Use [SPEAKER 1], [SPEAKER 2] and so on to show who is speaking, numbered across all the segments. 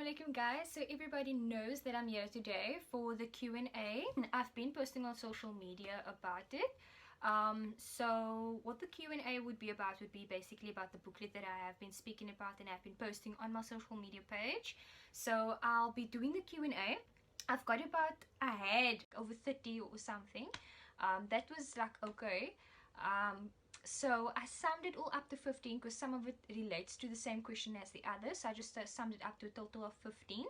[SPEAKER 1] Assalamualaikum guys. So everybody knows that I'm here today for the Q&A. I've been posting on social media about it. So what the Q&A would be about would be basically about the booklet that I have been speaking about and I've been posting on my social media page. So I'll be doing the Q&A. I've got about, I had over 30 or something. That was like okay. So I summed it all up to 15 because some of it relates to the same question as the others. So I just summed it up to a total of 15.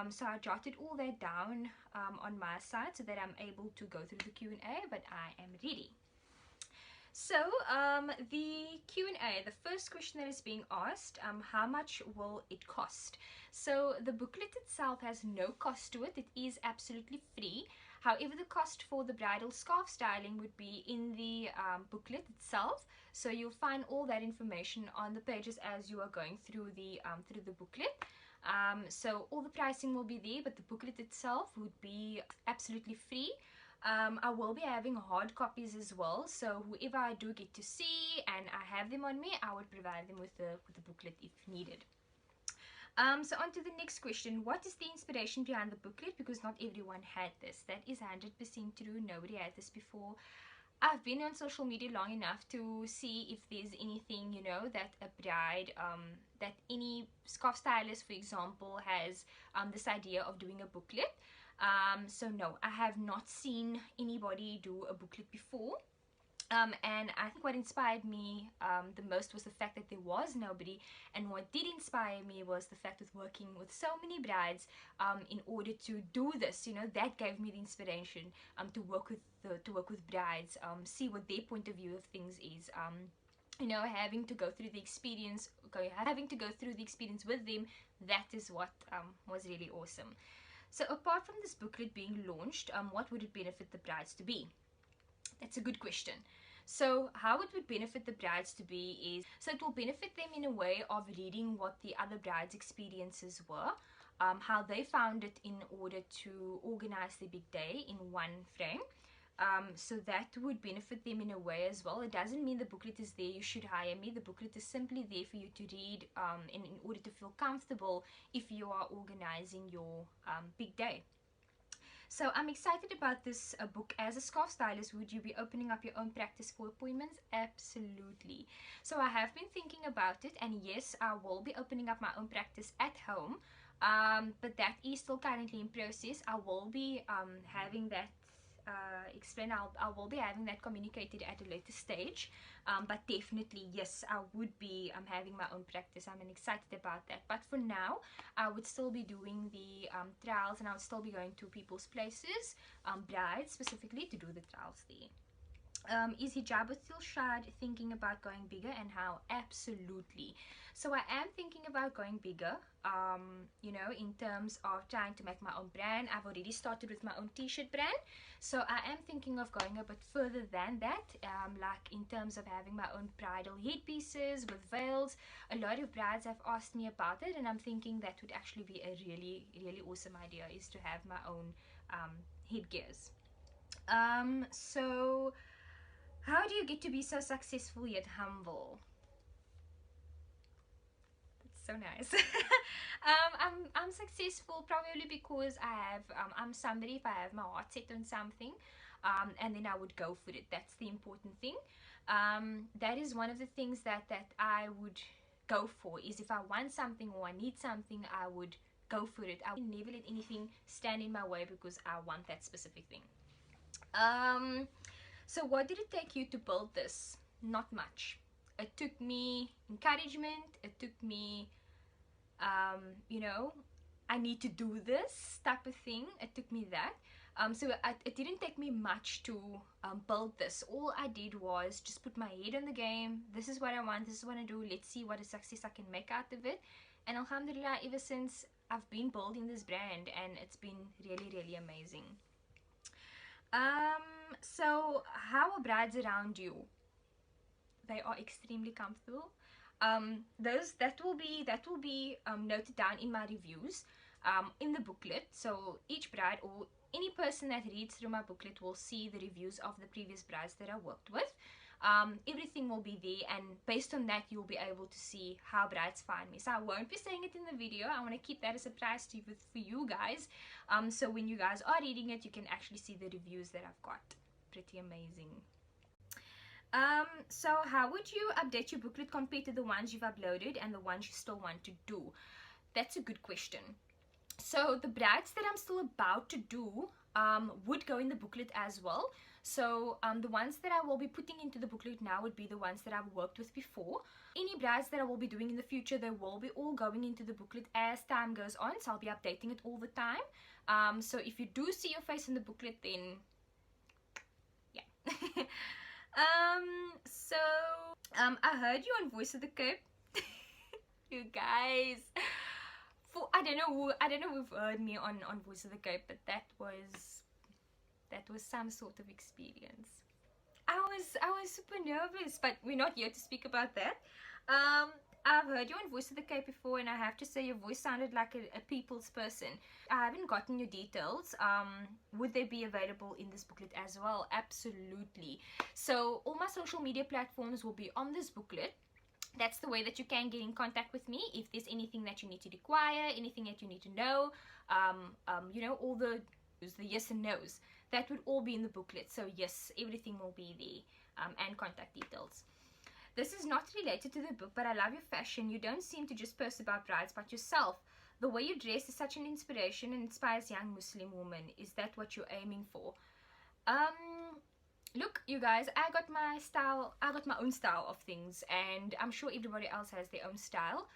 [SPEAKER 1] So I jotted all that down on my side so that I'm able to go through the Q&A, but I am ready. So the Q&A, the first question that is being asked, how much will it cost? So the booklet itself has no cost to it. It is absolutely free. However, the cost for the bridal scarf styling would be in the booklet itself. So you'll find all that information on the pages as you are going through the booklet. So all the pricing will be there, but the booklet itself would be absolutely free. I will be having hard copies as well, so whoever I do get to see and I have them on me, I would provide them with the booklet if needed. So on to the next question. What is the inspiration behind the booklet? Because not everyone had this. That is 100% true. Nobody had this before. I've been on social media long enough to see if there's anything, you know, that a bride, that any scarf stylist, for example, has this idea of doing a booklet. So no, I have not seen anybody do a booklet before. And I think what inspired me the most was the fact that there was nobody, and what did inspire me was the fact of working with so many brides in order to do this. You know, that gave me the inspiration to work with brides, see what their point of view of things is. You know, having to go through the experience with them, that is what was really awesome. So apart from this booklet being launched, what would it benefit the brides to be? That's a good question. So how it would benefit the brides to be is, so it will benefit them in a way of reading what the other brides' experiences were, how they found it in order to organize the big day in one frame. So that would benefit them in a way as well. It doesn't mean the booklet is there, you should hire me. The booklet is simply there for you to read in order to feel comfortable if you are organizing your big day. So I'm excited about this book. As a scarf stylist, would you be opening up your own practice for appointments? Absolutely. So I have been thinking about it, and yes, I will be opening up my own practice at home, but that is still currently in process. I will be having that I will be having that communicated at a later stage, but definitely yes, I would be having my own practice. I'm excited about that, but for now I would still be doing the trials, and I would still be going to people's places, brides specifically, to do the trials there. Is Hijaabwithdilshaad thinking about going bigger, and how? Absolutely. So I am thinking about going bigger, you know, in terms of trying to make my own brand. I've already started with my own t-shirt brand, so I am thinking of going a bit further than that, like in terms of having my own bridal headpieces with veils. A lot of brides have asked me about it, and I'm thinking that would actually be a really, really awesome idea, is to have my own headgears. So how do you get to be so successful yet humble? That's so nice. I'm successful probably because I have I'm somebody, if I have my heart set on something, and then I would go for it. That's the important thing. That is one of the things that I would go for, is if I want something or I need something, I would go for it. I would never let anything stand in my way because I want that specific thing. So what did it take you to build this? Not much. It took me encouragement. It took me, you know, I need to do this type of thing. It took me that. So it didn't take me much to build this. All I did was just put my head on the game. This is what I want. This is what I do. Let's see what a success I can make out of it. And alhamdulillah, ever since, I've been building this brand, and it's been really, really amazing. So how are brides around you? They are extremely comfortable. That will be noted down in my reviews in the booklet. So each bride or any person that reads through my booklet will see the reviews of the previous brides that I worked with. everything will be there, and based on that you'll be able to see how brides find me. So I won't be saying it in the video. I want to keep that a surprise to you, for you guys, so when you guys are reading it, you can actually see the reviews that I've got. Pretty amazing. So how would you update your booklet compared to the ones you've uploaded and the ones you still want to do? That's a good question. So the brides that I'm still about to do would go in the booklet as well. So the ones that I will be putting into the booklet now would be the ones that I've worked with before. Any brides that I will be doing in the future, they will be all going into the booklet as time goes on, so I'll be updating it all the time. So if you do see your face in the booklet, then yeah. I heard you on Voice of the Cape. You guys, I don't know who've heard me on Voice of the Cape, but that was some sort of experience. I was super nervous, but we're not here to speak about that. I've heard you on Voice of the Cape before, and I have to say your voice sounded like a people's person. I haven't gotten your details. Would they be available in this booklet as well? Absolutely. So all my social media platforms will be on this booklet. That's the way that you can get in contact with me if there's anything that you need to require, anything that you need to know, you know, all the yes and no's. That would all be in the booklet. So yes, everything will be there, and contact details. This is not related to the book, but I love your fashion. You don't seem to just post about brides, but yourself. The way you dress is such an inspiration and inspires young Muslim women. Is that what you're aiming for? Look, you guys, I got my style. I got my own style of things, and I'm sure everybody else has their own style.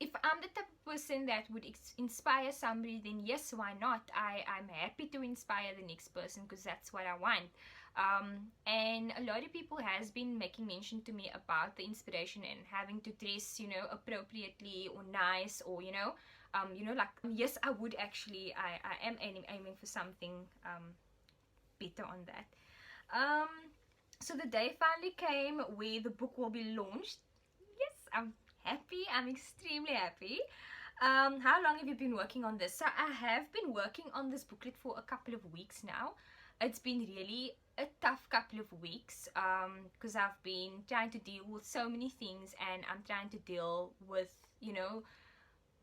[SPEAKER 1] If I'm the type of person that would inspire somebody, then yes, why not? I'm happy to inspire the next person, because that's what I want. And a lot of people has been making mention to me about the inspiration and having to dress, you know, appropriately or nice, or you know, like, yes, I would actually, I am aiming for something better on that. So the day finally came where the book will be launched. Yes, I'm happy. I'm extremely happy. How long have you been working on this? So I have been working on this booklet for a couple of weeks now. It's been really a tough couple of weeks, because I've been trying to deal with so many things, and I'm trying to deal with, you know,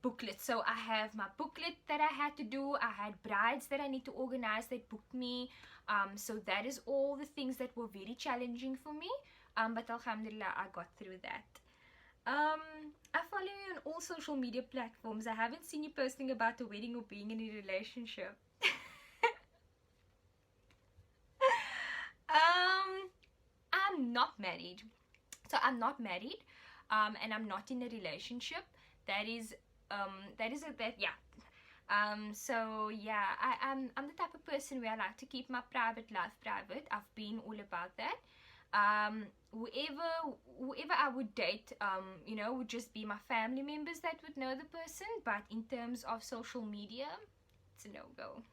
[SPEAKER 1] booklets. So I have my booklet that I had to do. I had brides that I need to organize that booked me. So that is all the things that were very challenging for me. But alhamdulillah, I got through that. I follow you on all social media platforms. I haven't seen you posting about a wedding or being in a relationship. I'm not married. So I'm not married, and I'm not in a relationship. So yeah, I'm the type of person where I like to keep my private life private. I've been all about that. Whoever I would date, you know, would just be my family members that would know the person. But in terms of social media, it's a no-go.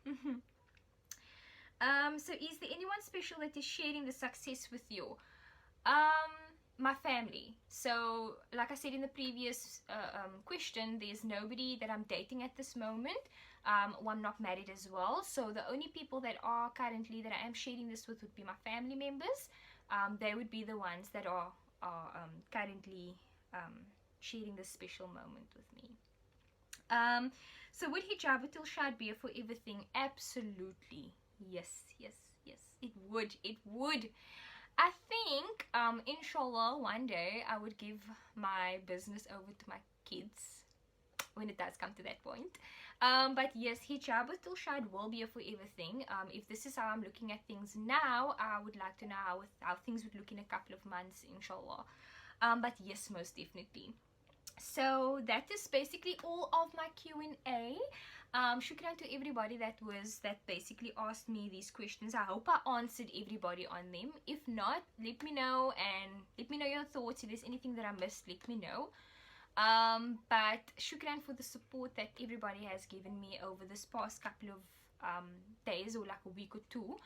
[SPEAKER 1] So is there anyone special that is sharing the success with you? My family. So like I said in the previous question, there's nobody that I'm dating at this moment. Well, I'm not married as well. So the only people that are currently that I am sharing this with would be my family members. They would be the ones that are currently sharing this special moment with me. So would Hijaabwithdilshaad be a forever thing? Absolutely. Yes. It would. I think, inshallah, one day I would give my business over to my kids when it does come to that point. But yes, Hijaabwithdilshaad will be a forever thing. If this is how I'm looking at things now, I would like to know how things would look in a couple of months, inshallah. But yes, most definitely. So that is basically all of my Q&A. Shukran to everybody that basically asked me these questions. I hope I answered everybody on them. If not, let me know, and let me know your thoughts. If there's anything that I missed, let me know. But shukran for the support that everybody has given me over this past couple of days, or like a week or two.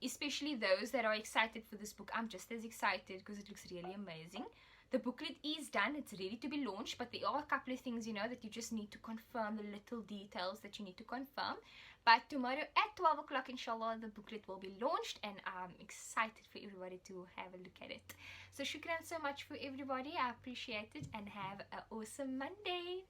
[SPEAKER 1] Especially those that are excited for this book. I'm just as excited because it looks really amazing. The booklet is done, it's ready to be launched, but there are a couple of things, you know, that you just need to confirm, the little details that you need to confirm. But tomorrow at 12 o'clock, inshallah, the booklet will be launched, and I'm excited for everybody to have a look at it. So shukran so much for everybody. I appreciate it, and have an awesome Monday.